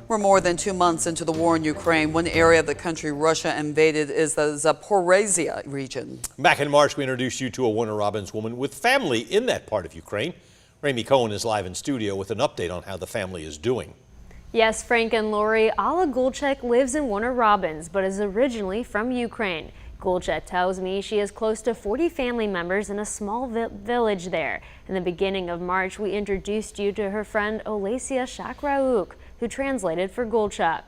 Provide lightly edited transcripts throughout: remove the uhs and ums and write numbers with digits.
We're more than 2 months into the war in Ukraine. One area of the country Russia invaded is the Zaporizhia region. Back in March, we introduced you to a Warner Robins woman with family in that part of Ukraine. Ramy Cohen is live in studio with an update on how the family is doing. Yes, Frank and Lori, Alla Gulchuk lives in Warner Robins, but is originally from Ukraine. Gulchuk tells me she has close to 40 family members in a small village there. In the beginning of March, we introduced you to her friend Alla Gulchuk, who translated for Gulchuk.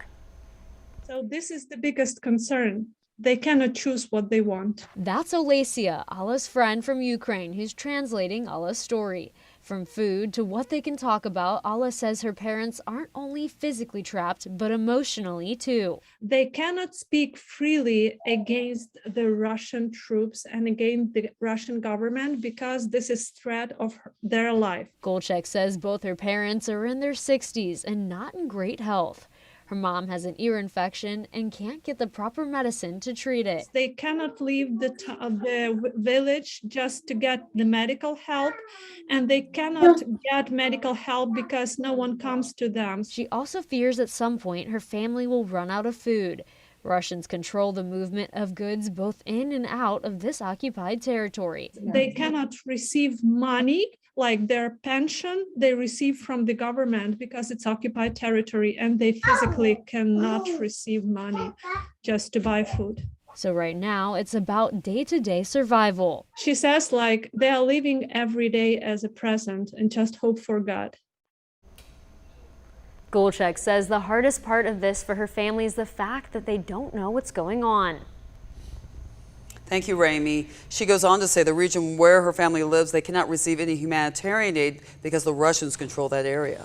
So this is the biggest concern. They cannot choose what they want. That's Alla, Alla's friend from Ukraine, who's translating Alla's story. From food to what they can talk about, Alla says her parents aren't only physically trapped, but emotionally too. They cannot speak freely against the Russian troops and against the Russian government because this is threat of their life. Gulchuk says both her parents are in their 60s and not in great health. Her mom has an ear infection and can't get the proper medicine to treat it. They cannot leave the village just to get the medical help, and they cannot get medical help because no one comes to them. She also fears at some point her family will run out of food. Russians control the movement of goods both in and out of this occupied territory. They cannot receive money like their pension they receive from the government because it's occupied territory, and they physically cannot receive money just to buy food. So right now it's about day-to-day survival. She says like they are living every day as a present and just hope for God. Gulchuk says the hardest part of this for her family is the fact that they don't know what's going on. Thank you, Ramy. She goes on to say the region where her family lives, they cannot receive any humanitarian aid because the Russians control that area.